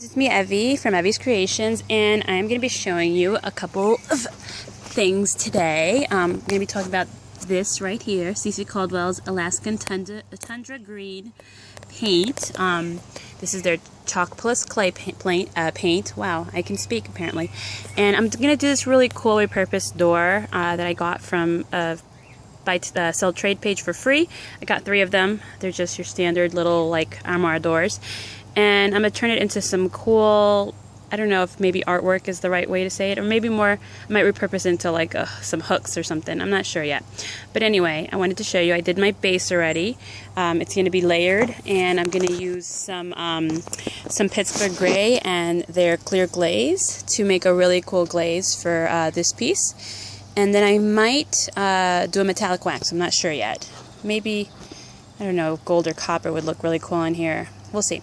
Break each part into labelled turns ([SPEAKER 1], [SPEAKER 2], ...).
[SPEAKER 1] It's me, Evie, from Evie's Creations, and I'm going to be showing you a couple of things today. I'm going to be talking about this right here, CeCe Caldwell's Alaskan Tundra Green paint. This is their chalk plus clay paint. Wow, I can speak apparently. And I'm going to do this really cool repurposed door that I got from by sell trade page for free. I got 3 of them. They're just your standard little like armoire doors. And I'm going to turn it into some cool, I don't know if maybe artwork is the right way to say it, or maybe more, I might repurpose into like some hooks or something. I'm not sure yet. But anyway, I wanted to show you, I did my base already. It's going to be layered, and I'm going to use some Pittsburgh Gray and their clear glaze to make a really cool glaze for this piece. And then I might do a metallic wax. I'm not sure yet. Maybe, I don't know, gold or copper would look really cool in here. We'll see.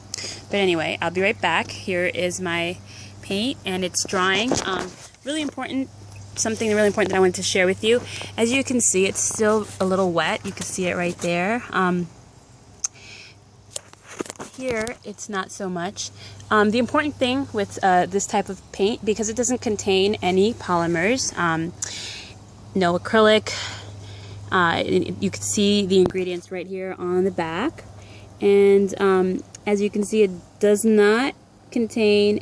[SPEAKER 1] But anyway, I'll be right back. Here is my paint, and it's drying. Really important, something really important that I wanted to share with you. As you can see, it's still a little wet. You can see it right there. Here, it's not so much. The important thing with this type of paint, because it doesn't contain any polymers, no acrylic. You can see the ingredients right here on the back. And as you can see, it does not contain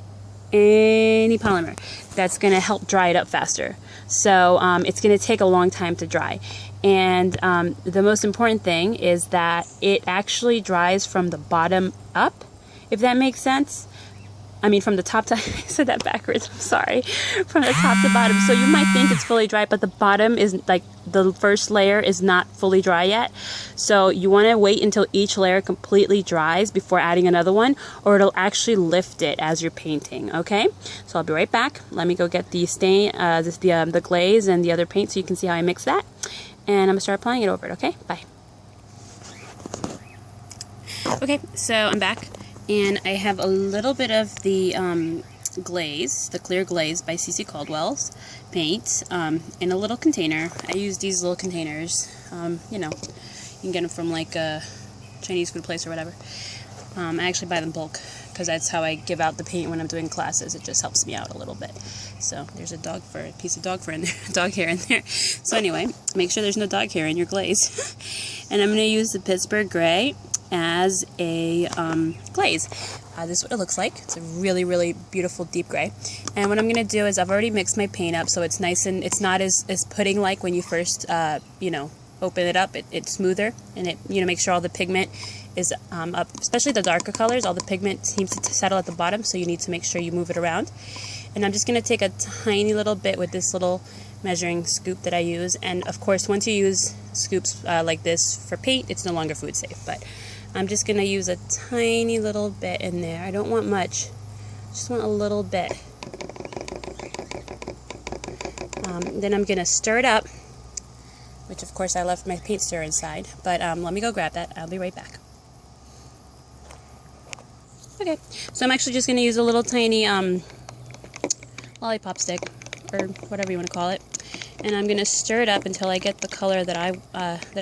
[SPEAKER 1] any polymer. That's going to help dry it up faster. So it's going to take a long time to dry. And the most important thing is that it actually dries from the bottom up, if that makes sense. I mean, from the top to, I said that backwards, I'm sorry. From the top to bottom. So you might think it's fully dry, but the bottom is like, the first layer is not fully dry yet. So you want to wait until each layer completely dries before adding another one, or it'll actually lift it as you're painting, okay? So I'll be right back. Let me go get the stain, the glaze and the other paint so you can see how I mix that. And I'm going to start applying it over it, okay? Bye. Okay, so I'm back. And I have a little bit of the glaze, the clear glaze by CeCe Caldwell's paint in a little container. I use these little containers. You know, you can get them from like a Chinese food place or whatever. I actually buy them bulk because that's how I give out the paint when I'm doing classes. It just helps me out a little bit. So there's a piece of dog fur in there, dog hair in there. So anyway, make sure there's no dog hair in your glaze. And I'm going to use the Pittsburgh Gray as a glaze. This is what it looks like. It's a really, really beautiful deep gray. And what I'm going to do is I've already mixed my paint up, so it's nice and it's not as pudding-like when you first, you know, open it up. It's smoother, and it, you know, makes sure all the pigment is up, especially the darker colors. All the pigment seems to settle at the bottom, so you need to make sure you move it around. And I'm just going to take a tiny little bit with this little measuring scoop that I use. And of course, once you use scoops like this for paint, it's no longer food safe. But I'm just going to use a tiny little bit in there. I don't want much. Just want a little bit. Then I'm going to stir it up, which of course I left my paint stirrer inside. But let me go grab that. I'll be right back. Okay, so I'm actually just going to use a little tiny lollipop stick, or whatever you want to call it. And I'm going to stir it up until I get the color that I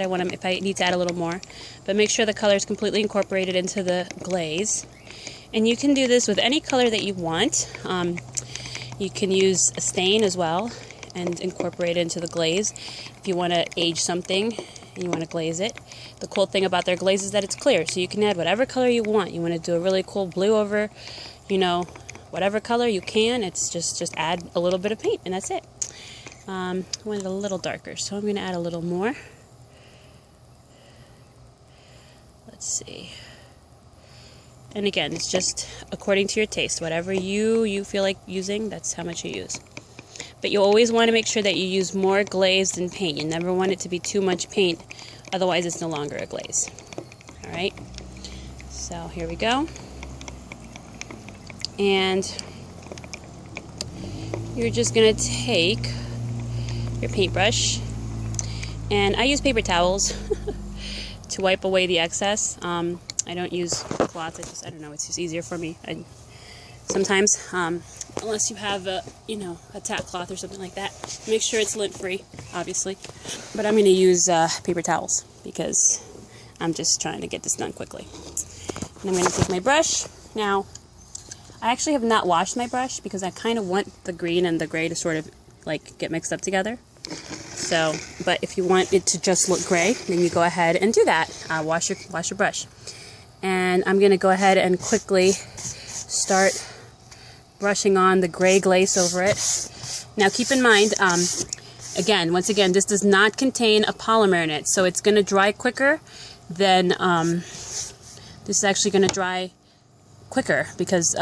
[SPEAKER 1] want. If I need to add a little more, but make sure the color is completely incorporated into the glaze. And you can do this with any color that you want. You can use a stain as well and incorporate it into the glaze. If you want to age something and you want to glaze it, the cool thing about their glaze is that it's clear, so you can add whatever color you want. You want to do a really cool blue over, you know, whatever color you can. It's just add a little bit of paint, and that's it. I want it a little darker, so I'm going to add a little more. Let's see. And again, it's just according to your taste. Whatever you feel like using, that's how much you use. But you always want to make sure that you use more glaze than paint. You never want it to be too much paint, otherwise it's no longer a glaze. Alright, so here we go. And you're just going to take your paintbrush, and I use paper towels to wipe away the excess. I don't use cloth. I don't know, it's just easier for me. Sometimes, unless you have a tack cloth or something like that, make sure it's lint free, obviously. But I'm going to use paper towels because I'm just trying to get this done quickly. And I'm going to take my brush. Now, I actually have not washed my brush because I kind of want the green and the gray to sort of like get mixed up together. So, but if you want it to just look gray, then you go ahead and do that. Wash your brush. And I'm going to go ahead and quickly start brushing on the gray glaze over it. Now keep in mind, once again, this does not contain a polymer in it, so it's going to dry quicker than, this is actually going to dry quicker because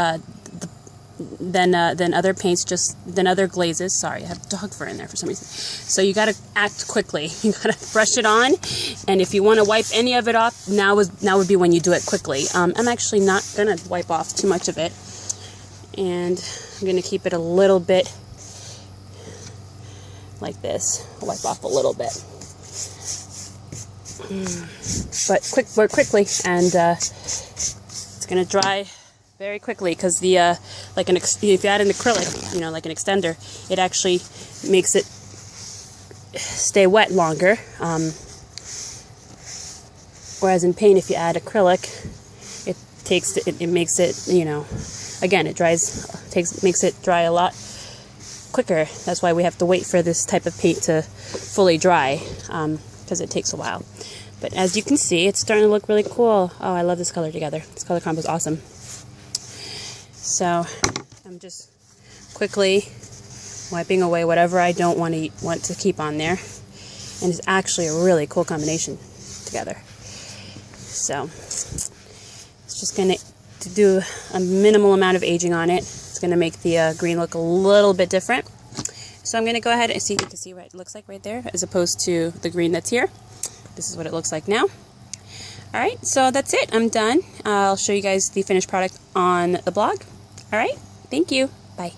[SPEAKER 1] than other paints, than other glazes. Sorry, I have dog fur in there for some reason. So you got to act quickly. You got to brush it on, and if you want to wipe any of it off, now would be when you do it quickly. I'm actually not gonna wipe off too much of it, and I'm gonna keep it a little bit like this. I'll wipe off a little bit, but more quickly, and it's gonna dry very quickly because the if you add an acrylic, like an extender, it actually makes it stay wet longer. Whereas in paint, if you add acrylic, it makes it, again, makes it dry a lot quicker. That's why we have to wait for this type of paint to fully dry, because it takes a while. But as you can see, it's starting to look really cool. Oh, I love this color together. This color combo is awesome. So I'm just quickly wiping away whatever I don't want to keep on there, and it's actually a really cool combination together. So it's just going to do a minimal amount of aging on it. It's going to make the green look a little bit different. So I'm going to go ahead and you can see what it looks like right there, as opposed to the green that's here. This is what it looks like now. Alright, so that's it. I'm done. I'll show you guys the finished product on the blog. Alright, thank you. Bye.